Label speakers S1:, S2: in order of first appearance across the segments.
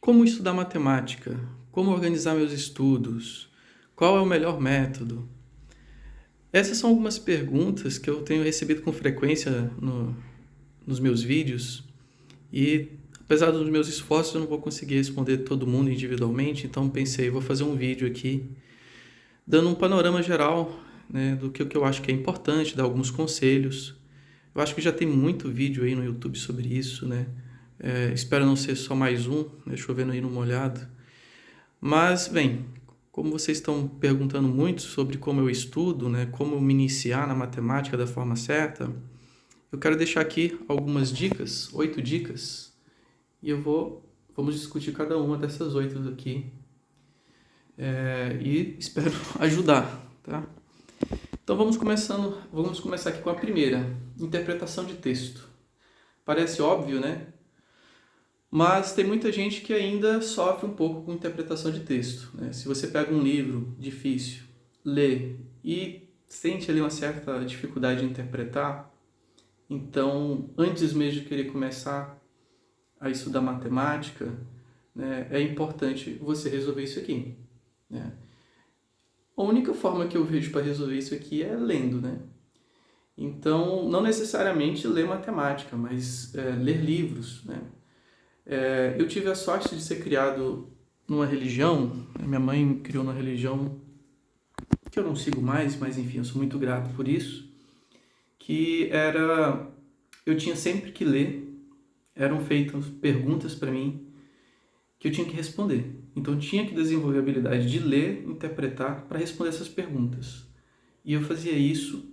S1: Como estudar matemática? Como organizar meus estudos? Qual é o melhor método? Essas são algumas perguntas que eu tenho recebido com frequência nos meus vídeos e, apesar dos meus esforços, eu não vou conseguir responder todo mundo individualmente, então pensei, vou fazer um vídeo aqui dando um panorama geral, né, do que eu acho que é importante, dar alguns conselhos. Eu acho que já tem muito vídeo aí no YouTube sobre isso, né? Espero não ser só mais um, né, chovendo aí no molhado. Mas, bem, como vocês estão perguntando muito sobre como eu estudo, né, como me iniciar na matemática da forma certa, eu quero deixar aqui algumas dicas, 8 dicas, e vamos discutir cada uma dessas 8 aqui, e espero ajudar, tá? Então vamos começar aqui com a primeira, interpretação de texto. Parece óbvio, né? Mas tem muita gente que ainda sofre um pouco com interpretação de texto, né? Se você pega um livro difícil, lê e sente ali uma certa dificuldade de interpretar, então, antes mesmo de querer começar a estudar matemática, né, é importante você resolver isso aqui, né? A única forma que eu vejo para resolver isso aqui é lendo, né? Então, não necessariamente ler matemática, mas ler livros, né? Eu tive a sorte de ser criado numa religião, minha mãe me criou numa religião que eu não sigo mais, mas enfim, eu sou muito grato por isso, eu tinha sempre que ler, eram feitas perguntas para mim que eu tinha que responder. Então eu tinha que desenvolver a habilidade de ler, interpretar para responder essas perguntas. E eu fazia isso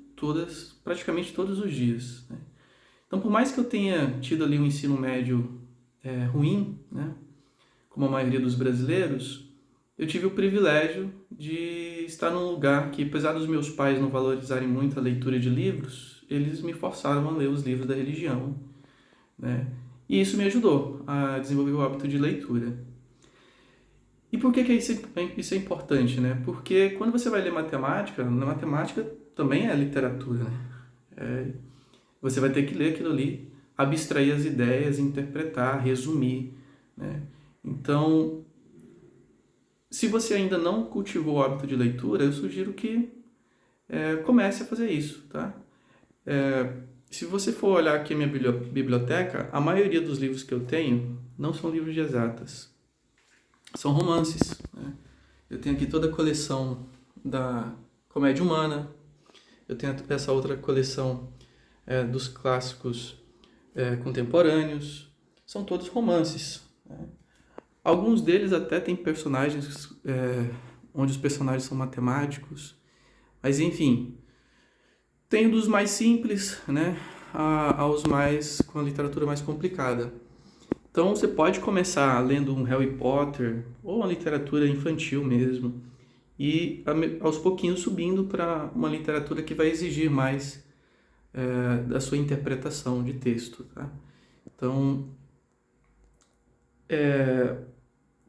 S1: praticamente todos os dias, né? Então, por mais que eu tenha tido ali um ensino médio ruim, né, como a maioria dos brasileiros, eu tive o privilégio de estar num lugar que, apesar dos meus pais não valorizarem muito a leitura de livros, eles me forçaram a ler os livros da religião, né? E isso me ajudou a desenvolver o hábito de leitura. E por que isso é importante, né? Porque quando você vai ler matemática, na matemática também é literatura, né? Você vai ter que ler aquilo ali, abstrair as ideias, interpretar, resumir, né? Então, se você ainda não cultivou o hábito de leitura, eu sugiro que comece a fazer isso, tá? Se você for olhar aqui a minha biblioteca, a maioria dos livros que eu tenho não são livros de exatas, são romances, né? Eu tenho aqui toda a coleção da Comédia Humana, eu tenho essa outra coleção dos clássicos contemporâneos, são todos romances, né? Alguns deles até têm personagens onde os personagens são matemáticos, mas enfim, tem dos mais simples, né, aos mais com a literatura mais complicada. Então você pode começar lendo um Harry Potter ou uma literatura infantil mesmo e aos pouquinhos subindo para uma literatura que vai exigir mais da sua interpretação de texto, tá? Então,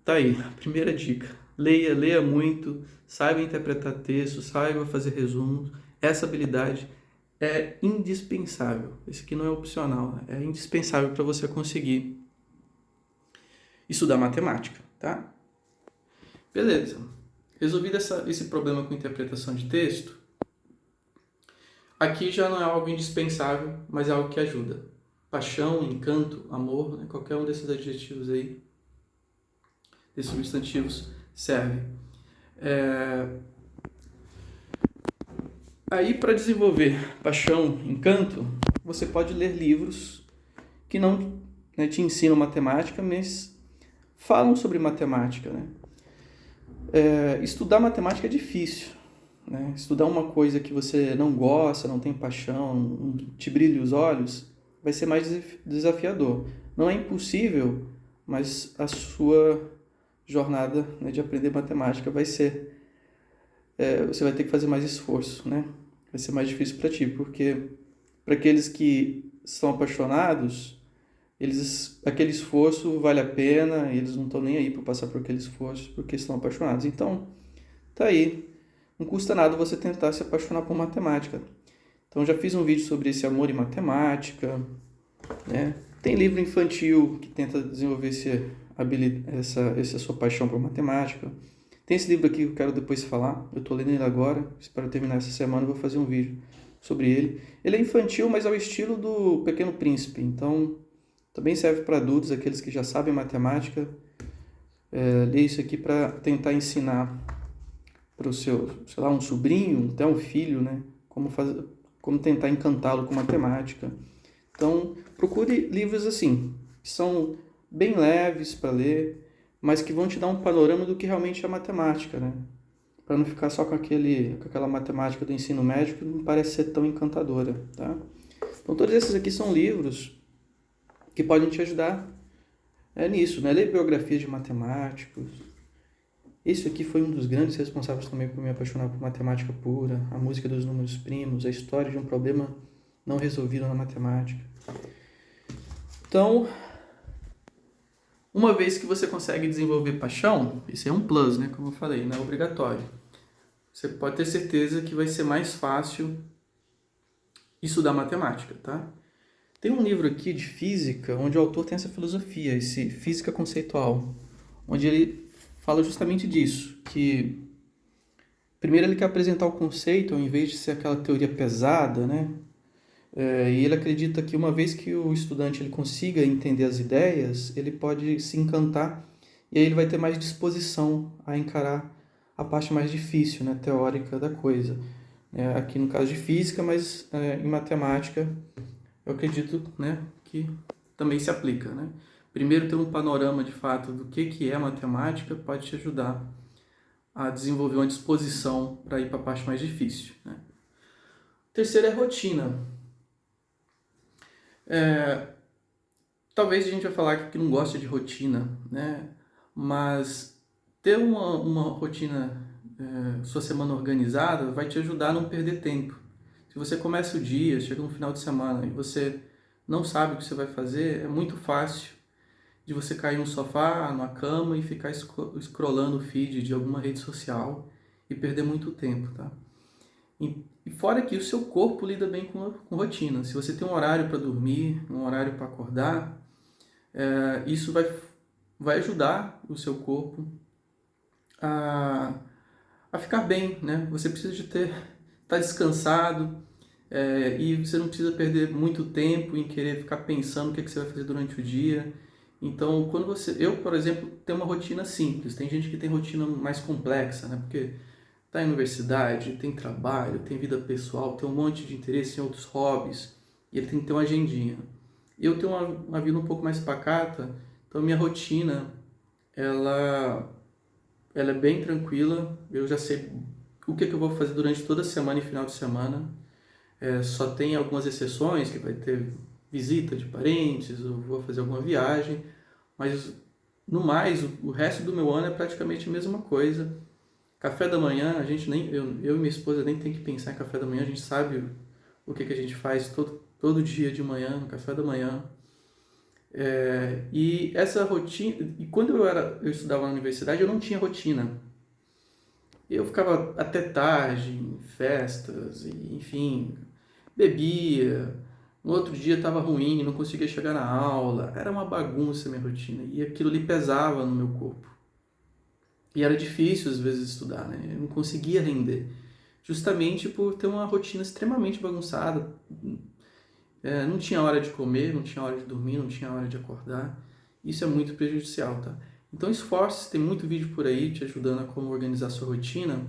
S1: tá aí, a primeira dica. Leia muito, saiba interpretar texto, saiba fazer resumos. Essa habilidade é indispensável. Isso aqui não é opcional, é indispensável para você conseguir estudar matemática, tá? Beleza. Resolvido esse problema com interpretação de texto, aqui já não é algo indispensável, mas é algo que ajuda. Paixão, encanto, amor, né? Qualquer um desses adjetivos aí, desses substantivos, serve. Aí, para desenvolver paixão, encanto, você pode ler livros que não, né, te ensinam matemática, mas falam sobre matemática, né? Estudar matemática é difícil, né? Estudar uma coisa que você não gosta, não tem paixão, não te brilha os olhos, vai ser mais desafiador. Não é impossível, mas a sua jornada, né, de aprender matemática vai ser... você vai ter que fazer mais esforço, né? Vai ser mais difícil para ti, porque para aqueles que são apaixonados, aquele esforço vale a pena, eles não estão nem aí para passar por aquele esforço, porque estão apaixonados. Então, tá aí. Não custa nada você tentar se apaixonar por matemática. Então, já fiz um vídeo sobre esse amor em matemática, né? Tem livro infantil que tenta desenvolver esse essa sua paixão por matemática. Tem esse livro aqui que eu quero depois falar, eu estou lendo ele agora, espero terminar essa semana, vou fazer um vídeo sobre ele. Ele é infantil, mas ao estilo do Pequeno Príncipe, então também serve para adultos, aqueles que já sabem matemática. Lê isso aqui para tentar ensinar para o seu, sei lá, um sobrinho, até um filho, né? Como tentar encantá-lo com matemática. Então, procure livros assim, que são bem leves para ler, mas que vão te dar um panorama do que realmente é matemática, né? Para não ficar só com aquela matemática do ensino médio que não parece ser tão encantadora, tá? Então, todos esses aqui são livros que podem te ajudar nisso, né? Ler biografias de matemáticos. Esse aqui foi um dos grandes responsáveis também por me apaixonar por matemática pura, a música dos números primos, a história de um problema não resolvido na matemática. Então, uma vez que você consegue desenvolver paixão, esse é um plus, né? Como eu falei, não é obrigatório. Você pode ter certeza que vai ser mais fácil estudar matemática, tá? Tem um livro aqui de física, onde o autor tem essa filosofia, esse física conceitual, onde ele fala justamente disso, que primeiro ele quer apresentar o conceito, ao invés de ser aquela teoria pesada, né? E ele acredita que uma vez que o estudante ele consiga entender as ideias, ele pode se encantar e aí ele vai ter mais disposição a encarar a parte mais difícil, né, teórica da coisa. Aqui no caso de física, mas em matemática eu acredito, né, que também se aplica, né? Primeiro, ter um panorama de fato do que é matemática pode te ajudar a desenvolver uma disposição para ir para a parte mais difícil, né? Terceiro é rotina. Talvez a gente vai falar que não gosta de rotina, né? Mas ter uma rotina, sua semana organizada, vai te ajudar a não perder tempo. Se você começa o dia, chega no final de semana e você não sabe o que você vai fazer, é muito fácil de você cair no sofá, numa cama e ficar scrollando o feed de alguma rede social e perder muito tempo, tá? E fora que o seu corpo lida bem com rotina. Se você tem um horário para dormir, um horário para acordar, isso vai ajudar o seu corpo a ficar bem, né? Você precisa de estar descansado, e você não precisa perder muito tempo em querer ficar pensando o que você vai fazer durante o dia. Então, eu, por exemplo, tenho uma rotina simples. Tem gente que tem rotina mais complexa, né? Porque está em universidade, tem trabalho, tem vida pessoal, tem um monte de interesse em outros hobbies, e ele tem que ter uma agendinha. Eu tenho uma vida um pouco mais pacata, então minha rotina, ela é bem tranquila, eu já sei o que eu vou fazer durante toda a semana e final de semana. Só tem algumas exceções, que vai ter visita de parentes, eu vou fazer alguma viagem, mas no mais, o resto do meu ano é praticamente a mesma coisa. Café da manhã, eu e minha esposa nem tem que pensar em café da manhã, a gente sabe o que a gente faz todo dia de manhã, no café da manhã. E essa rotina, e quando eu estudava na universidade, eu não tinha rotina. Eu ficava até tarde em festas, e, enfim, bebia. No outro dia estava ruim, não conseguia chegar na aula. Era uma bagunça a minha rotina e aquilo ali pesava no meu corpo. E era difícil às vezes estudar, né? Eu não conseguia render, justamente por ter uma rotina extremamente bagunçada. Não tinha hora de comer, não tinha hora de dormir, não tinha hora de acordar. Isso é muito prejudicial, tá? Então esforce-se, tem muito vídeo por aí te ajudando a como organizar a sua rotina,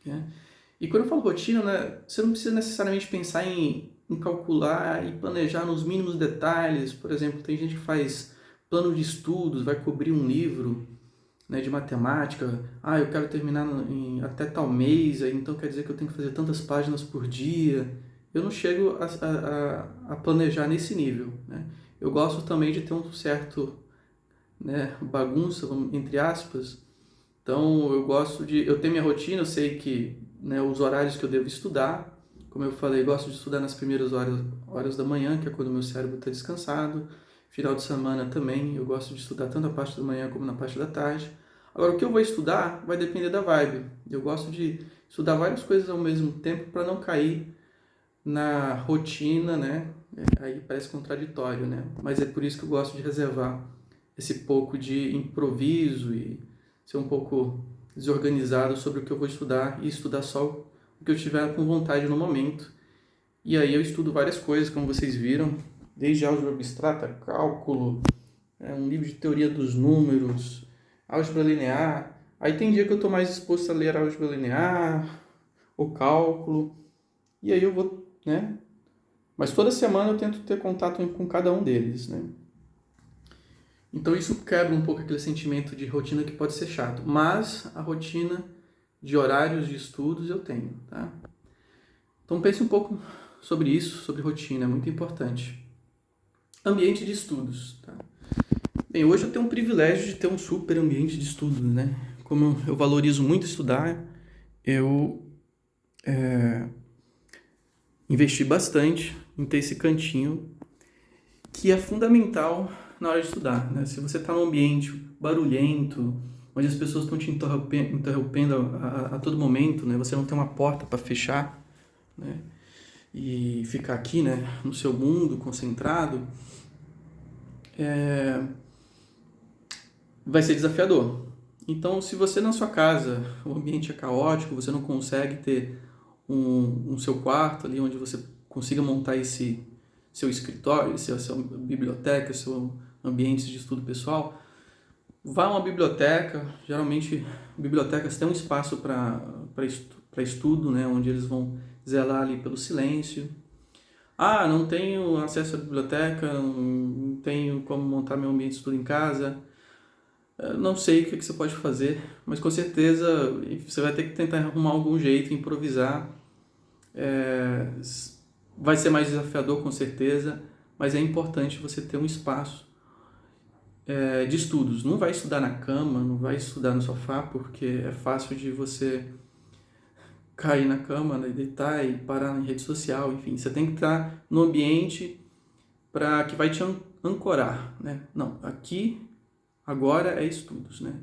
S1: né? E quando eu falo rotina, né, você não precisa necessariamente pensar em calcular e planejar nos mínimos detalhes. Por exemplo, tem gente que faz plano de estudos, vai cobrir um livro, né, de matemática. Eu quero terminar até tal mês, então quer dizer que eu tenho que fazer tantas páginas por dia. Eu não chego a planejar nesse nível, né? Eu gosto também de ter um certo, né, bagunça, entre aspas. Então eu tenho minha rotina, eu sei que, né, os horários que eu devo estudar. Como eu falei, eu gosto de estudar nas primeiras horas da manhã, que é quando o meu cérebro está descansado. Final de semana também, eu gosto de estudar tanto a parte da manhã como na parte da tarde. Agora, o que eu vou estudar vai depender da vibe. Eu gosto de estudar várias coisas ao mesmo tempo para não cair na rotina, né? Aí parece contraditório, né? Mas é por isso que eu gosto de reservar esse pouco de improviso e ser um pouco desorganizado sobre o que eu vou estudar e estudar só o que eu tiver com vontade no momento. E aí eu estudo várias coisas, como vocês viram, desde álgebra abstrata, cálculo, um livro de teoria dos números, álgebra linear. Aí tem dia que eu estou mais disposto a ler álgebra linear, o cálculo, e aí eu vou, né? Mas toda semana eu tento ter contato com cada um deles, né? Então isso quebra um pouco aquele sentimento de rotina que pode ser chato, mas a rotina de horários de estudos eu tenho, tá? Então pense um pouco sobre isso, sobre rotina, é muito importante. Ambiente de estudos, tá? Bem, hoje eu tenho um privilégio de ter um super ambiente de estudos, né? Como eu valorizo muito estudar, eu investi bastante em ter esse cantinho que é fundamental na hora de estudar, né? Se você está num ambiente barulhento, onde as pessoas estão te interrompendo a todo momento, né? Você não tem uma porta para fechar, né? E ficar aqui, né? No seu mundo, concentrado, vai ser desafiador. Então, se você na sua casa, o ambiente é caótico, você não consegue ter um seu quarto ali onde você consiga montar esse seu escritório, sua biblioteca, seu ambiente de estudo pessoal, vá a uma biblioteca. Geralmente, bibliotecas têm um espaço para estudo, né, onde eles vão zelar ali pelo silêncio. Ah, não tenho acesso à biblioteca, não tenho como montar meu ambiente de estudo em casa. Não sei o que você pode fazer, mas com certeza você vai ter que tentar arrumar algum jeito, improvisar. Vai ser mais desafiador, com certeza, mas é importante você ter um espaço de estudos. Não vai estudar na cama, não vai estudar no sofá, porque é fácil de você cair na cama, né, deitar e parar em rede social, enfim. Você tem que estar no ambiente que vai te ancorar, né? Não, aqui, agora é estudos, né?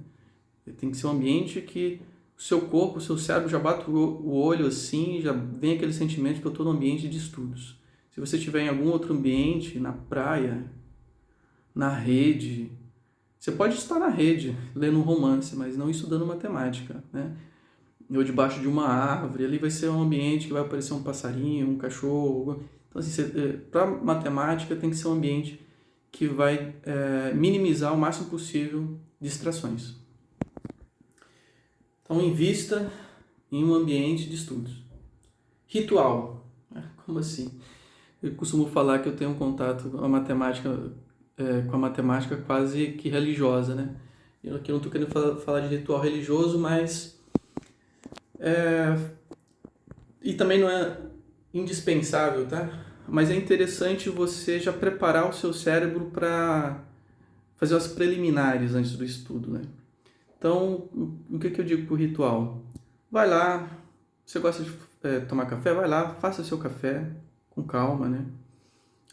S1: Tem que ser um ambiente que o seu corpo, o seu cérebro já bate o olho assim, já vem aquele sentimento que eu estou no ambiente de estudos. Se você estiver em algum outro ambiente, na praia, na rede, você pode estar na rede, lendo um romance, mas não estudando matemática, né? Ou debaixo de uma árvore, ali vai ser um ambiente que vai aparecer um passarinho, um cachorro. Então, assim, para matemática tem que ser um ambiente que vai minimizar o máximo possível distrações. Então, invista em um ambiente de estudos. Ritual. Como assim? Eu costumo falar que eu tenho um contato com a matemática quase que religiosa, né? Eu aqui não estou querendo falar de ritual religioso, mas... E também não é indispensável, tá? Mas é interessante você já preparar o seu cérebro para fazer as preliminares antes do estudo, né? Então, o que eu digo pro ritual? Vai lá, você gosta de tomar café? Vai lá, faça seu café com calma, né?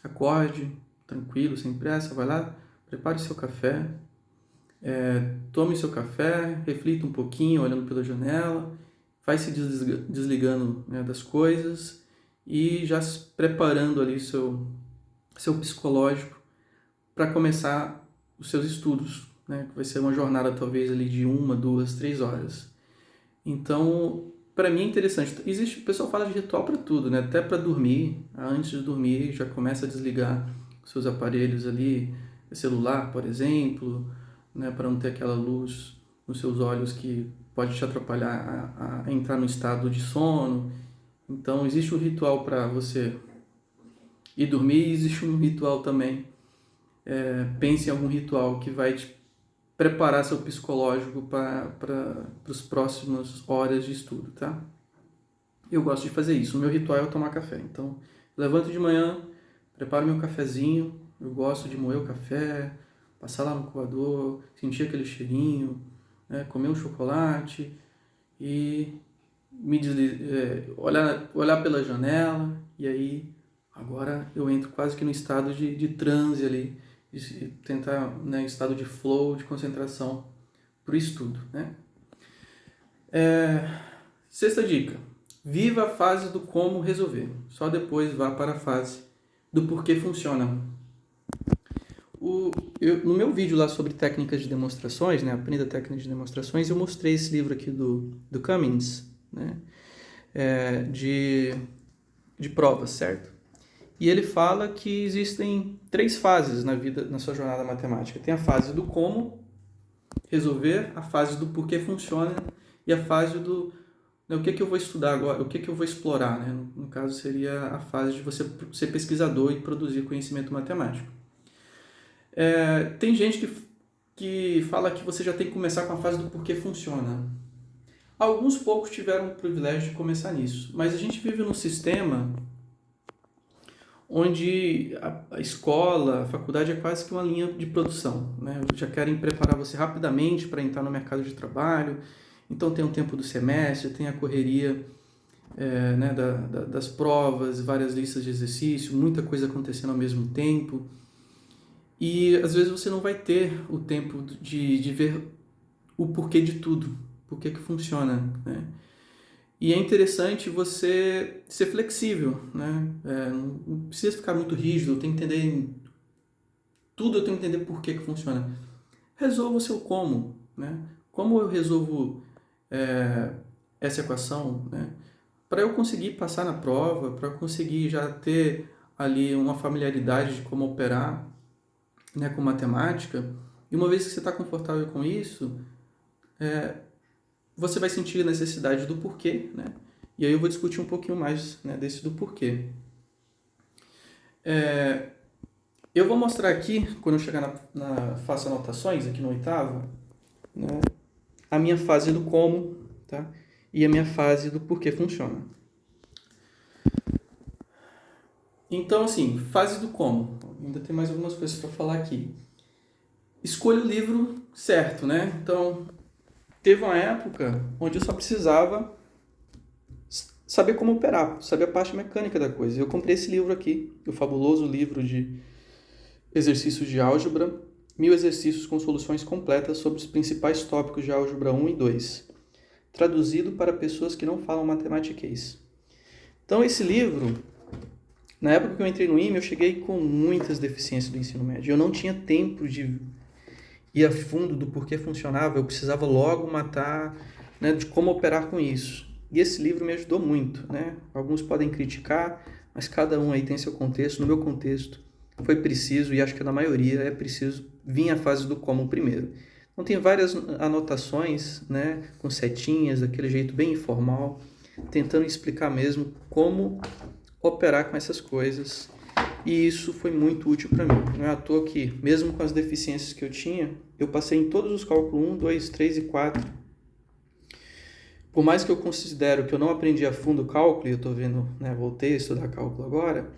S1: Acorde, tranquilo, sem pressa, vai lá, prepare seu café, tome seu café, reflita um pouquinho, olhando pela janela, vai se desligando, né, das coisas e já se preparando ali seu psicológico para começar os seus estudos, né? Vai ser uma jornada talvez ali de 1, 2, 3 horas. Então, para mim é interessante. O pessoal fala de ritual para tudo, né? Até para dormir. Antes de dormir, já começa a desligar os seus aparelhos ali, celular, por exemplo, né? Para não ter aquela luz nos seus olhos que pode te atrapalhar a entrar no estado de sono. Então, existe um ritual para você ir dormir, e existe um ritual também. Pense em algum ritual que vai te preparar seu psicológico para as próximas horas de estudo, tá? Eu gosto de fazer isso. O meu ritual é tomar café. Então, levanto de manhã, preparo meu cafezinho. Eu gosto de moer o café, passar lá no coador, sentir aquele cheirinho, né? Comer um chocolate e olhar pela janela. E aí, agora eu entro quase que no estado de transe ali, de tentar, né, estado de flow, de concentração para o estudo, né? Sexta dica: viva a fase do como resolver, só depois vá para a fase do porquê funciona. no meu vídeo lá sobre técnicas de demonstrações, né, aprenda técnicas de demonstrações, eu mostrei esse livro aqui do Cummins, né, de provas, certo? E ele fala que existem 3 fases na vida, na sua jornada matemática. Tem a fase do como resolver, a fase do porquê funciona e a fase do, né, o que eu vou estudar agora, o que eu vou explorar, né? No caso seria a fase de você ser pesquisador e produzir conhecimento matemático. Tem gente que fala que você já tem que começar com a fase do porquê funciona. Alguns poucos tiveram o privilégio de começar nisso, mas a gente vive num sistema onde a escola, a faculdade é quase que uma linha de produção, né? Já querem preparar você rapidamente para entrar no mercado de trabalho, então tem o tempo do semestre, tem a correria né, das provas, várias listas de exercício, muita coisa acontecendo ao mesmo tempo, e às vezes você não vai ter o tempo de ver o porquê de tudo, porquê que funciona, né? E é interessante você ser flexível, né? Não precisa ficar muito rígido, eu tenho que entender tudo, eu tenho que entender por que funciona. Resolva o seu como, né? Como eu resolvo essa equação, né? Para eu conseguir passar na prova, para eu conseguir já ter ali uma familiaridade de como operar, né, com matemática, e uma vez que você está confortável com isso, você vai sentir a necessidade do porquê, né? E aí eu vou discutir um pouquinho mais, né, desse do porquê. Eu vou mostrar aqui, quando eu chegar faço anotações, aqui no 8º, né, a minha fase do como, tá? E a minha fase do porquê funciona. Então, assim, fase do como. Ainda tem mais algumas coisas para falar aqui. Escolha o livro certo, né? Então, teve uma época onde eu só precisava saber como operar, saber a parte mecânica da coisa. Eu comprei esse livro aqui, o fabuloso livro de exercícios de álgebra, 1000 exercícios com soluções completas sobre os principais tópicos de álgebra 1 e 2, traduzido para pessoas que não falam matematiquês. Então, esse livro, na época que eu entrei no IME, eu cheguei com muitas deficiências do ensino médio. Eu não tinha tempo de ir a fundo do porquê funcionava, eu precisava logo matar, né, de como operar com isso. E esse livro me ajudou muito, né? Alguns podem criticar, mas cada um aí tem seu contexto. No meu contexto, foi preciso, e acho que na maioria é preciso, vir a fase do como primeiro. Então tem várias anotações, né, com setinhas, daquele jeito bem informal, tentando explicar mesmo como operar com essas coisas. E isso foi muito útil para mim. Não é à toa que, mesmo com as deficiências que eu tinha, eu passei em todos os cálculos 1, 2, 3 e 4. Por mais que eu considero que eu não aprendi a fundo o cálculo, e eu estou vendo, né, voltei a estudar cálculo agora,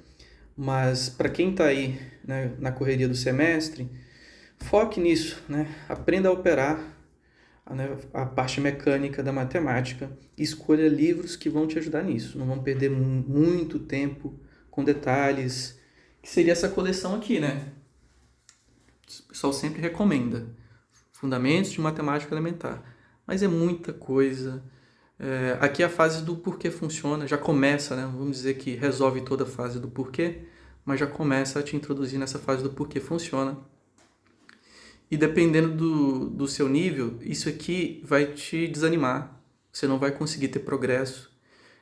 S1: mas para quem está aí, né, na correria do semestre, foque nisso, né? Aprenda a operar, né, a parte mecânica da matemática e escolha livros que vão te ajudar nisso. Não vão perder muito tempo com detalhes, que seria essa coleção aqui, né? O pessoal sempre recomenda. Fundamentos de Matemática Elementar. Mas é muita coisa. Aqui a fase do porquê funciona, já começa, né? Vamos dizer que resolve toda a fase do porquê, mas já começa a te introduzir nessa fase do porquê funciona. E dependendo do seu nível, isso aqui vai te desanimar. Você não vai conseguir ter progresso.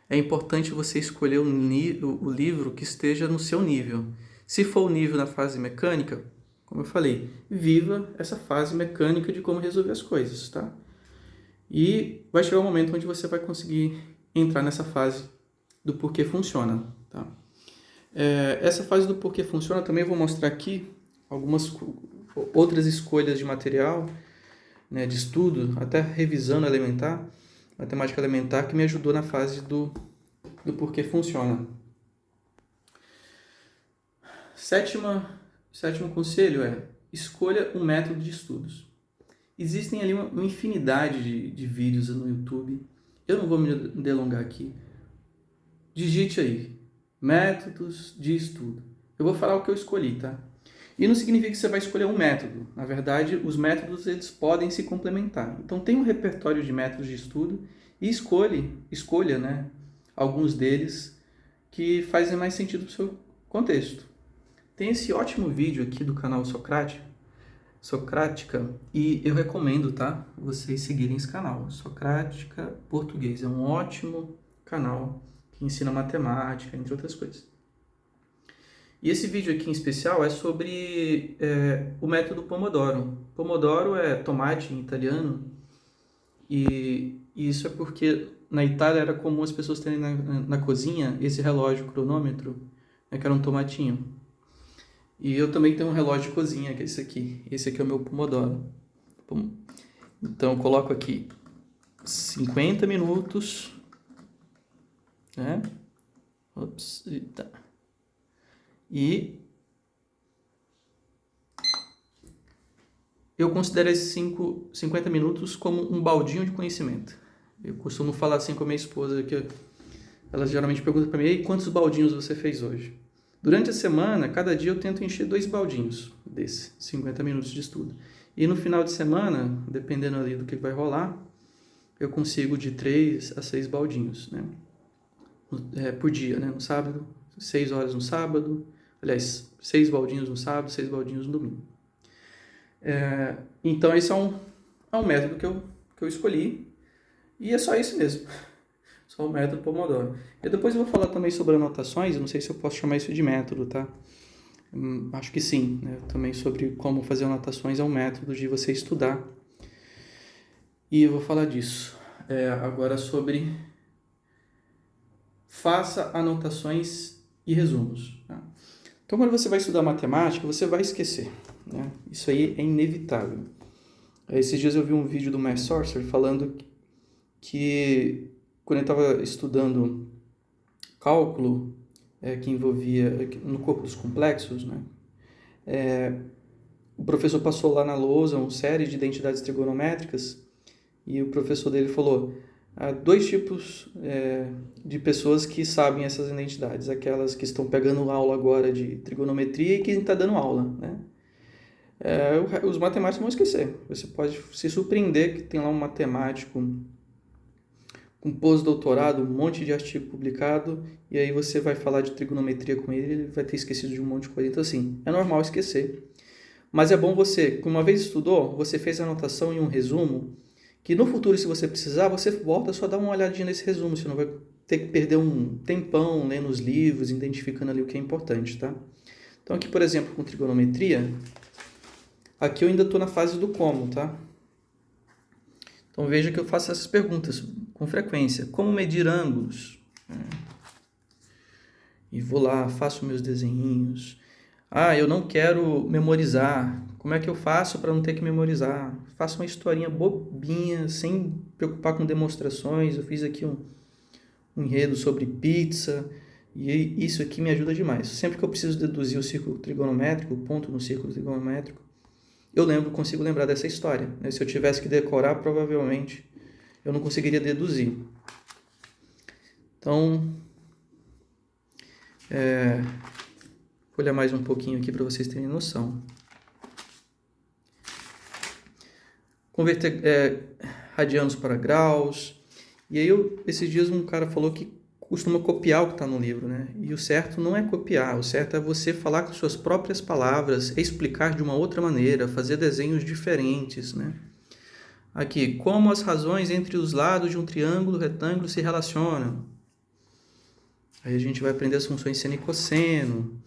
S1: É importante você escolher o livro que esteja no seu nível. Se for o nível na fase mecânica, como eu falei, viva essa fase mecânica de como resolver as coisas, tá? E vai chegar um momento onde você vai conseguir entrar nessa fase do porquê funciona, tá? Essa fase do porquê funciona também eu vou mostrar aqui algumas outras escolhas de material, né, de estudo, até revisando elementar, matemática elementar, que me ajudou na fase do porquê funciona. Sétimo conselho escolha um método de estudos. Existem ali uma infinidade de vídeos no YouTube. Eu não vou me delongar aqui. Digite aí, métodos de estudo. Eu vou falar o que eu escolhi, tá? E não significa que você vai escolher um método. Na verdade, os métodos eles podem se complementar. Então tem um repertório de métodos de estudo e escolha, né, alguns deles que fazem mais sentido para o seu contexto. Tem esse ótimo vídeo aqui do canal Socrático, Socrática, e eu recomendo, tá? Vocês seguirem esse canal. Socrática Português é um ótimo canal que ensina matemática, entre outras coisas. E esse vídeo aqui em especial é sobre o método Pomodoro. Pomodoro é tomate em italiano, e isso é porque na Itália era comum as pessoas terem na cozinha esse relógio cronômetro, né, que era um tomatinho. E eu também tenho um relógio de cozinha, que é esse aqui. Esse aqui é o meu Pomodoro. Então eu coloco aqui 50 minutos, né? Ops, tá. E eu considero esses 50 minutos como um baldinho de conhecimento. Eu costumo falar assim com a minha esposa, que ela geralmente pergunta para mim: "E quantos baldinhos você fez hoje?" Durante a semana, cada dia eu tento encher 2 baldinhos desses 50 minutos de estudo. E no final de semana, dependendo ali do que vai rolar, eu consigo de 3 a 6 baldinhos, né? Por dia, né? No sábado, 6 horas no sábado. Aliás, 6 baldinhos no sábado, 6 baldinhos no domingo. Então esse é um método que eu escolhi. E é só isso mesmo. Só o método Pomodoro. E depois eu vou falar também sobre anotações. Eu não sei se eu posso chamar isso de método, tá? Acho que sim, né? Também sobre como fazer anotações é um método de você estudar. E eu vou falar disso. Agora sobre faça anotações e resumos. Tá? Então, quando você vai estudar matemática, você vai esquecer. Né? Isso aí é inevitável. Esses dias eu vi um vídeo do Matt Sorcer falando que quando ele estava estudando cálculo, que envolvia no corpo dos complexos, né? O professor passou lá na lousa uma série de identidades trigonométricas e o professor dele falou: há 2 tipos de pessoas que sabem essas identidades, aquelas que estão pegando aula agora de trigonometria e quem está dando aula, né? Os matemáticos vão esquecer. Você pode se surpreender que tem lá um matemático com pós-doutorado, um monte de artigo publicado, e aí você vai falar de trigonometria com ele, ele vai ter esquecido de um monte de coisa. Então, assim, é normal esquecer. Mas é bom você, que uma vez estudou, você fez a anotação e um resumo, que no futuro, se você precisar, você volta só dá uma olhadinha nesse resumo, você não vai ter que perder um tempão lendo os livros, identificando ali o que é importante, tá? Então, aqui, por exemplo, com trigonometria, aqui eu ainda estou na fase do como, tá? Então, veja que eu faço essas perguntas com frequência. Como medir ângulos? E vou lá, faço meus desenhinhos. Eu não quero memorizar. Como é que eu faço para não ter que memorizar? Faço uma historinha bobinha, sem preocupar com demonstrações. Eu fiz aqui um enredo sobre pizza. E isso aqui me ajuda demais. Sempre que eu preciso deduzir o círculo trigonométrico, o ponto no círculo trigonométrico, eu consigo lembrar dessa história. Se eu tivesse que decorar, provavelmente eu não conseguiria deduzir. Então, vou olhar mais um pouquinho aqui para vocês terem noção. Converter radianos para graus. E aí, esses dias um cara falou que costuma copiar o que está no livro, né? E o certo não é copiar, o certo é você falar com suas próprias palavras, explicar de uma outra maneira, fazer desenhos diferentes, né? Aqui, como as razões entre os lados de um triângulo retângulo se relacionam. Aí a gente vai aprender as funções seno e cosseno.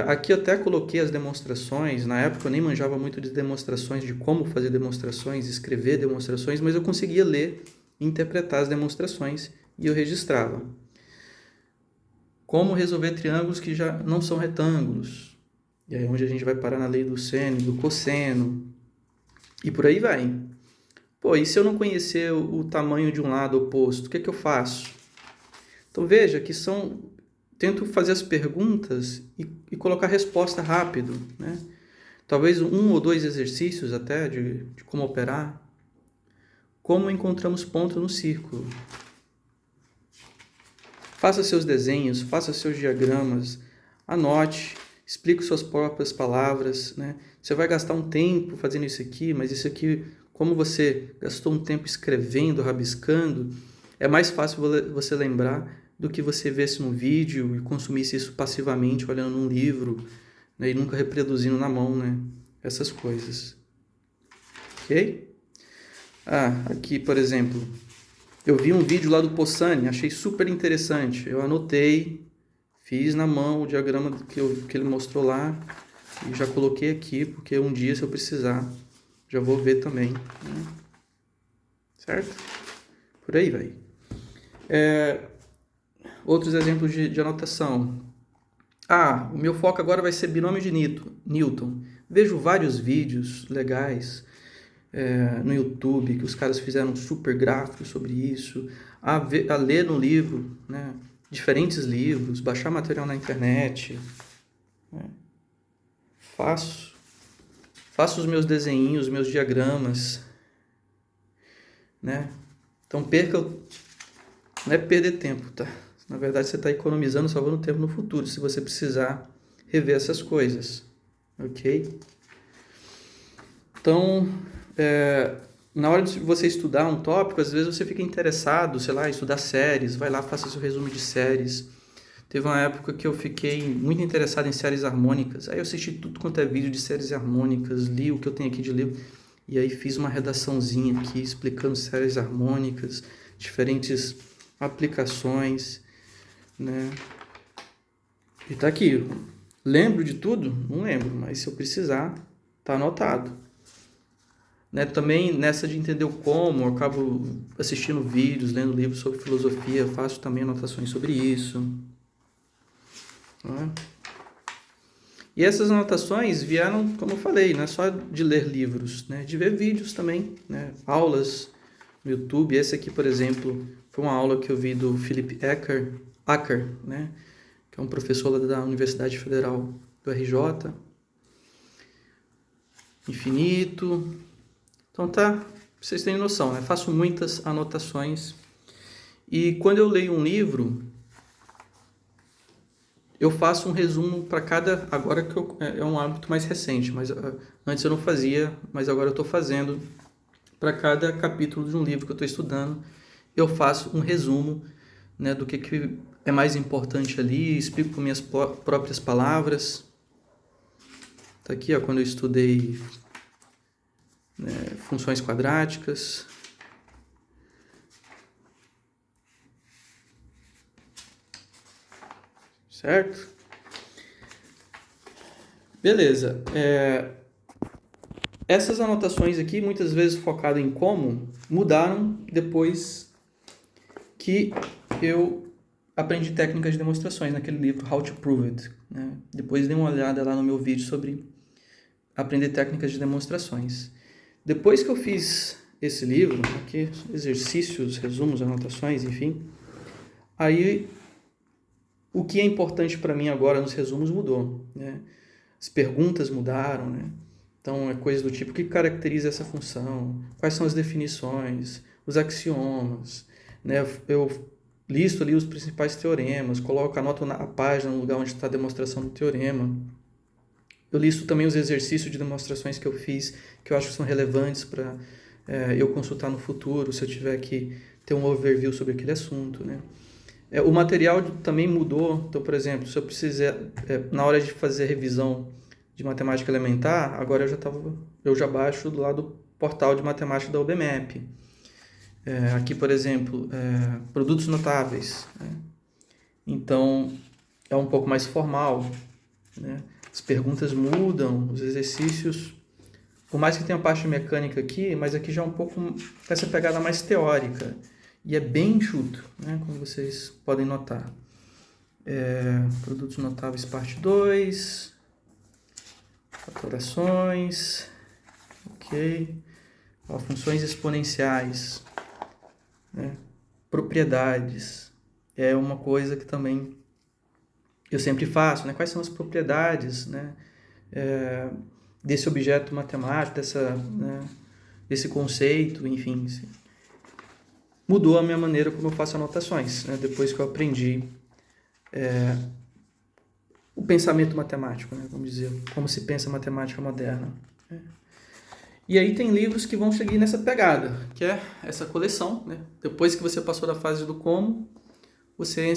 S1: Aqui eu até coloquei as demonstrações. Na época eu nem manjava muito de demonstrações, de como fazer demonstrações, escrever demonstrações, mas eu conseguia ler e interpretar as demonstrações e eu registrava. Como resolver triângulos que já não são retângulos. E aí onde a gente vai parar na lei do seno e do cosseno. E por aí vai. E se eu não conhecer o tamanho de um lado oposto, o que eu faço? Então veja que tento fazer as perguntas e colocar resposta rápido, né? Talvez 1 ou 2 exercícios até de como operar. Como encontramos ponto no círculo. Faça seus desenhos, faça seus diagramas, anote, explique suas próprias palavras, né? Você vai gastar um tempo fazendo isso aqui, mas isso aqui, como você gastou um tempo escrevendo, rabiscando, é mais fácil você lembrar do que você vesse no vídeo e consumisse isso passivamente, olhando num livro, né, e nunca reproduzindo na mão, né? essas coisas. Ok? Aqui, por exemplo, eu vi um vídeo lá do Possani, achei super interessante. Eu anotei, fiz na mão o diagrama que ele mostrou lá e já coloquei aqui, porque um dia, se eu precisar, já vou ver também. Né? Certo? Por aí vai. Outros exemplos de anotação. O meu foco agora vai ser binômio de Newton. Vejo vários vídeos legais no YouTube, que os caras fizeram super gráficos sobre isso, a ler no livro, né? Diferentes livros, baixar material na internet. Né? Faço os meus desenhinhos, meus diagramas. Né? Então não é perder tempo, tá? Na verdade, você está economizando, salvando tempo no futuro, se você precisar rever essas coisas, ok? Então, na hora de você estudar um tópico, às vezes você fica interessado, sei lá, em estudar séries, vai lá, faça seu resumo de séries. Teve uma época que eu fiquei muito interessado em séries harmônicas, aí eu assisti tudo quanto é vídeo de séries harmônicas, li o que eu tenho aqui de livro, e aí fiz uma redaçãozinha aqui, explicando séries harmônicas, diferentes aplicações, né? E tá aqui. Lembro de tudo? Não lembro, mas se eu precisar, tá anotado. Né? Também nessa de entender o como, eu acabo assistindo vídeos, lendo livros sobre filosofia, faço também anotações sobre isso. Né? E essas anotações vieram, como eu falei, não é só de ler livros, né? De ver vídeos também, né? Aulas no YouTube. Esse aqui, por exemplo, foi uma aula que eu vi do Philip Acker, né? Que é um professor lá da Universidade Federal do RJ. Infinito. Então pra vocês terem noção, né? Faço muitas anotações. E quando eu leio um livro, eu faço um resumo para cada... Agora que é um hábito mais recente, mas antes eu não fazia, mas agora eu estou fazendo. Para cada capítulo de um livro que eu estou estudando, eu faço um resumo, né, do que é mais importante ali, explico com minhas próprias palavras. Tá aqui, ó, quando eu estudei, né, funções quadráticas. Certo? Beleza. Essas anotações aqui, muitas vezes focadas em como, mudaram depois que eu aprendi técnicas de demonstrações naquele livro How to Prove It. Né? Depois dei uma olhada lá no meu vídeo sobre aprender técnicas de demonstrações. Depois que eu fiz esse livro, aqui, exercícios, resumos, anotações, enfim, aí o que é importante para mim agora nos resumos mudou. Né? As perguntas mudaram, né? Então, é coisa do tipo, o que caracteriza essa função? Quais são as definições? Os axiomas? Né? Eu listo ali os principais teoremas, anoto a página no lugar onde está a demonstração do teorema. Eu listo também os exercícios de demonstrações que eu fiz, que eu acho que são relevantes para eu consultar no futuro, se eu tiver que ter um overview sobre aquele assunto. Né? O material também mudou. Então, por exemplo, se eu precisar, na hora de fazer revisão de matemática elementar, agora eu já baixo do lado do portal de matemática da UBMAP. Aqui, por exemplo, produtos notáveis. Né? Então, é um pouco mais formal. Né? As perguntas mudam, os exercícios, por mais que tenha parte mecânica aqui, mas aqui já é um pouco essa pegada mais teórica. E é bem enxuto, né? Como vocês podem notar. Produtos notáveis, parte 2. Fatorações. Ok. Funções exponenciais. Né? Propriedades. É uma coisa que também eu sempre faço. Né? Quais são as propriedades, né? Desse objeto matemático, desse conceito, enfim. Mudou a minha maneira como eu faço anotações, né? Depois que eu aprendi o pensamento matemático, né? Vamos dizer, como se pensa a matemática moderna. E aí tem livros que vão seguir nessa pegada, que é essa coleção. Né? Depois que você passou da fase do como, você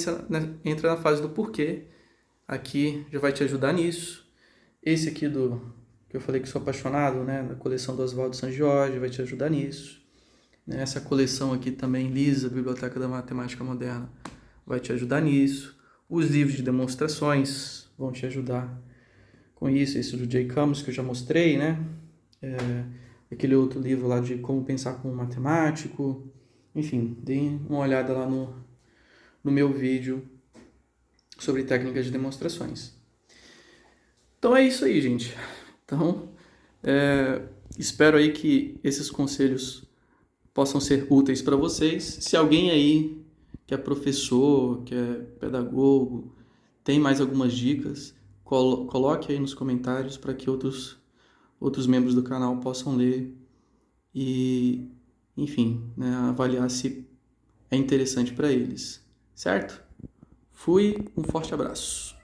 S1: entra na fase do porquê. Aqui já vai te ajudar nisso. Esse aqui do que eu falei que sou apaixonado, né? Da coleção do Oswaldo Sangiorgi, vai te ajudar nisso. Essa coleção aqui também, Lisa, Biblioteca da Matemática Moderna, vai te ajudar nisso. Os livros de demonstrações vão te ajudar com isso. Esse do Jay Camus, que eu já mostrei, né? Aquele outro livro lá de Como Pensar como Matemático. Enfim, deem uma olhada lá no meu vídeo sobre técnicas de demonstrações. Então é isso aí, gente. Então, espero aí que esses conselhos possam ser úteis para vocês. Se alguém aí que é professor, que é pedagogo, tem mais algumas dicas, coloque aí nos comentários para que outros membros do canal possam ler e, enfim, né, avaliar se é interessante para eles. Certo? Fui, um forte abraço.